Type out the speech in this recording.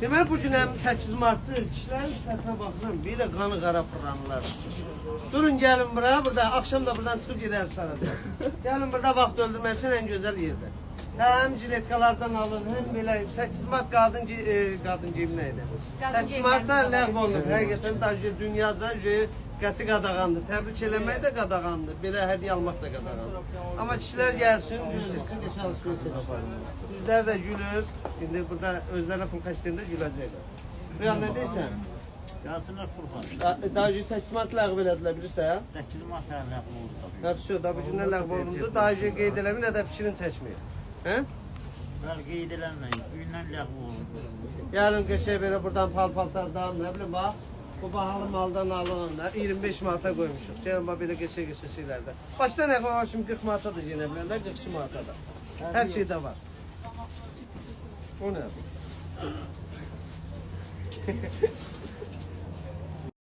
Deməli bu gün həm 8 martdır, kişilərin sifətinə baxıram, belə qanı qara fırlanırlar. Durun gəlin bura, burada axşam da buradan çıxıb gedərik sarada. Gəlin burada vaxt öldürmək üçün ən gözəl yerdə. Həm jiletkalardan alın, həm belə 8 mart qadın geyimi nə idi? 8 martda ləğv olunur, həqiqətən da dünyaca qəti qadağandır. Təbrik eləmək də qadağandır, belə hədiyyə almaq da qadağandır. Amma kişilər gəlsin, gülsün, geçən yüzlər də gülür. İndi burada özlərine pul xərcləyəndə güləcəklər. Real nə deyirsən? Gəlsinlər pulxan. Daha önce 8 mart ləğv elədilər, bilirsən? 8 mart ləğv oldu. Həbsi da bu gündən ləğv olundu. Daha önce qeyd eləmir, nə də fikrini çəkmir. Hə? Bəli, qeyd eləməyin. Gündən ləğv olundu. Gəlin qəşəng belə buradan pal-paltardan, nə bilim bax. Bu bahalı maldan alın, 25 manata qoymuşuq. Gəlin bax belə qəşəng şeylərdə. Başda nə var? Şimdi 40 manata da yenə bilərlər, 42 manata da. Hər şeydə var. O nə?